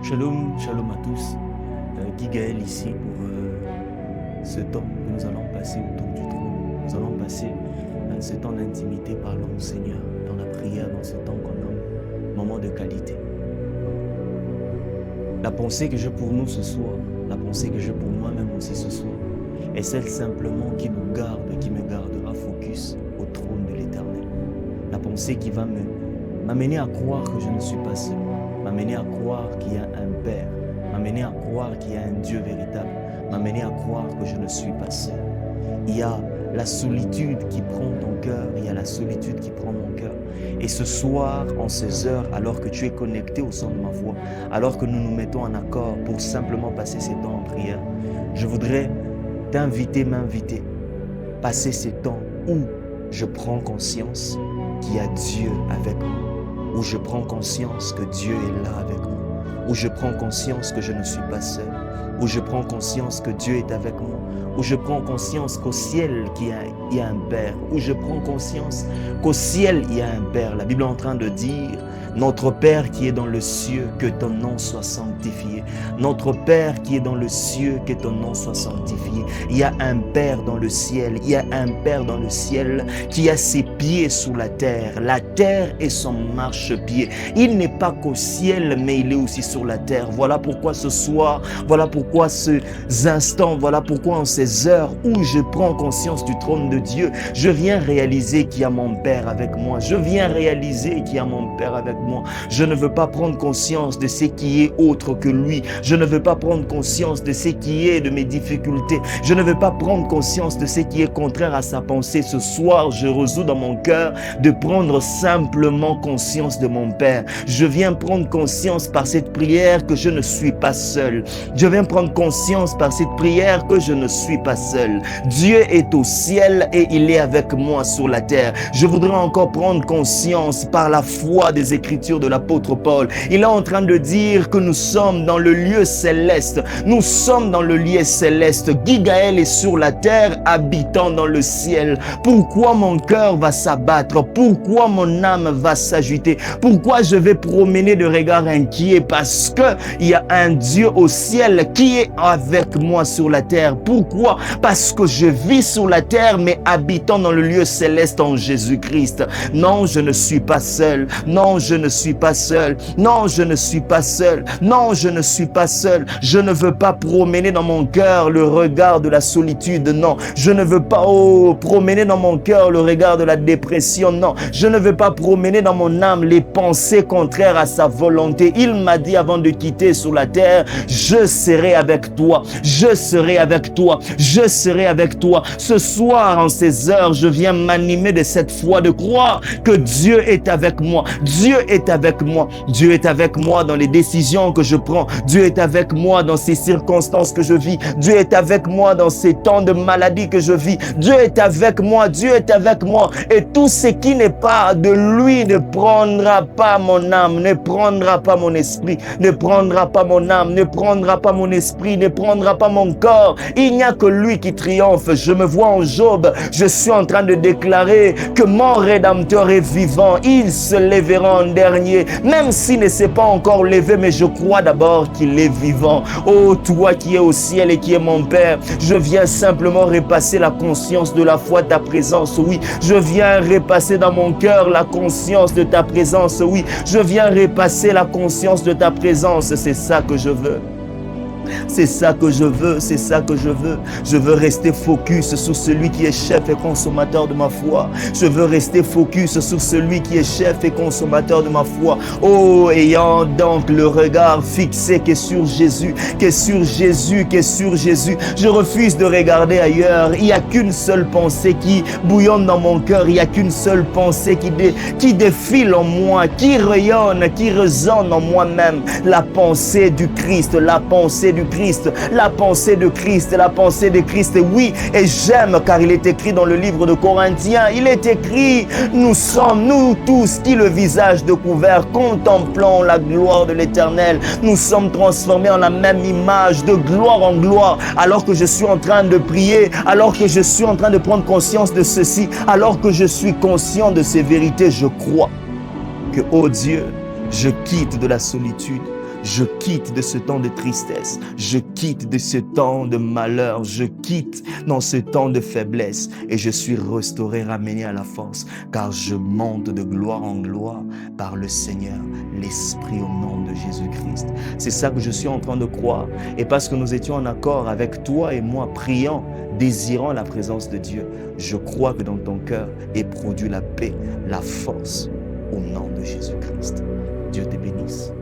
Shalom, shalom à tous. Guy Gaël ici pour ce temps que nous allons passer autour du trône. Nous allons passer ce temps d'intimité parlant au Seigneur, dans la prière, dans ce temps qu'on nomme moment de qualité. La pensée que j'ai pour nous ce soir, la pensée que j'ai pour moi-même aussi ce soir, est celle simplement qui nous garde, qui me gardera focus au trône de l'Éternel. La pensée qui va m'amener à croire que je ne suis pas seul, m'amener à croire qu'il y a un Père, m'amener à croire qu'il y a un Dieu véritable, m'amener à croire que je ne suis pas seul. Il y a la solitude qui prend ton cœur, il y a la solitude qui prend mon cœur. Et ce soir, en ces heures, alors que tu es connecté au son de ma voix, alors que nous nous mettons en accord pour simplement passer ces temps en prière, je voudrais m'inviter, passer ces temps où je prends conscience qu'il y a Dieu avec moi, où je prends conscience que Dieu est là avec moi, où je prends conscience que je ne suis pas seul, où je prends conscience que Dieu est avec moi, où je prends conscience qu'au ciel il y a un Père, où je prends conscience qu'au ciel il y a un Père. La Bible est en train de dire: notre Père qui est dans le ciel, que ton nom soit sanctifié. Notre Père qui est dans le ciel, que ton nom soit sanctifié. Il y a un Père dans le ciel, il y a un Père dans le ciel qui a ses pieds sous la terre est son marchepied. Il n'est pas qu'au ciel, mais il est aussi sur la terre. Voilà pourquoi ce soir, voilà pourquoi ces instants, voilà pourquoi en ces heures où je prends conscience du trône de Dieu, je viens réaliser qu'il y a mon Père avec moi. Je viens réaliser qu'il y a mon Père avec moi. Je ne veux pas prendre conscience de ce qui est autre que lui. Je ne veux pas prendre conscience de ce qui est de mes difficultés. Je ne veux pas prendre conscience de ce qui est contraire à sa pensée. Ce soir, je résous dans mon cœur de prendre simplement conscience de mon Père. Je viens prendre conscience par cette prière que je ne suis pas seul. Je viens prendre conscience par cette prière que je ne suis pas seul. Dieu est au ciel et il est avec moi sur la terre. Je voudrais encore prendre conscience par la foi des Écritures de l'apôtre Paul. Il est en train de dire que nous sommes dans le lieu céleste. Nous sommes dans le lieu céleste. Guy Gaël est sur la terre, habitant dans le ciel. Pourquoi mon cœur va s'abattre? Pourquoi mon âme va s'agiter? Pourquoi je vais promener de regards inquiets? Parce que il y a un Dieu au ciel qui est avec moi sur la terre. Pourquoi? Parce que je vis sur la terre, mais habitant dans le lieu céleste en Jésus-Christ. Non, je ne suis pas seul. Non, je ne suis pas seul. Non, je ne suis pas seul. Non, je ne suis pas seul. Je ne veux pas promener dans mon cœur le regard de la solitude. Non, je ne veux pas promener dans mon cœur le regard de la dépression. Non, je ne veux pas promener dans mon âme les pensées contraires à sa volonté. Il m'a dit avant de quitter sur la terre: je serai avec toi. Je serai avec toi. Je serai avec toi. Ce soir, en ces heures, je viens m'animer de cette foi, de croire que Dieu est avec moi. Dieu est avec moi. Dieu est avec moi dans les décisions que je prends. Dieu est avec moi dans ces circonstances que je vis. Dieu est avec moi dans ces temps de maladie que je vis. Dieu est avec moi. Dieu est avec moi. Et tout ce qui n'est pas de lui ne prendra pas mon âme, ne prendra pas mon esprit, ne prendra pas mon âme, ne prendra pas mon esprit, ne prendra pas mon corps. Il n'y a que lui qui triomphe. Je me vois en Job. Je suis en train de déclarer que mon Rédempteur est vivant. Il se lèvera en dernier, même s'il ne s'est pas encore levé, mais je crois d'abord qu'il est vivant. Oh, toi qui es au ciel et qui es mon Père, je viens simplement repasser la conscience de la foi de ta présence, oui. Je viens repasser dans mon cœur la conscience de ta présence, oui. Je viens repasser la conscience de ta présence. C'est ça que je veux. C'est ça que je veux, c'est ça que je veux. Je veux rester focus sur celui qui est chef et consommateur de ma foi. Je veux rester focus sur celui qui est chef et consommateur de ma foi. Oh, ayant donc le regard fixé que sur Jésus, que sur Jésus, que sur Jésus. Je refuse de regarder ailleurs. Il n'y a qu'une seule pensée qui bouillonne dans mon cœur. Il n'y a qu'une seule pensée qui défile en moi, qui rayonne, qui résonne en moi-même. La pensée du Christ, la pensée du Christ, la pensée de Christ, la pensée de Christ. Oui, et j'aime car il est écrit dans le livre de Corinthiens, il est écrit: nous sommes, nous tous, qui le visage découvert, contemplant la gloire de l'Éternel. Nous sommes transformés en la même image, de gloire en gloire. Alors que je suis en train de prier, alors que je suis en train de prendre conscience de ceci, alors que je suis conscient de ces vérités, je crois que, oh Dieu, je quitte de la solitude. Je quitte de ce temps de tristesse. Je quitte de ce temps de malheur. Je quitte dans ce temps de faiblesse. Et je suis restauré, ramené à la force. Car je monte de gloire en gloire par le Seigneur, l'Esprit au nom de Jésus-Christ. C'est ça que je suis en train de croire. Et parce que nous étions en accord avec toi et moi, priant, désirant la présence de Dieu, je crois que dans ton cœur est produit la paix, la force au nom de Jésus-Christ. Dieu te bénisse.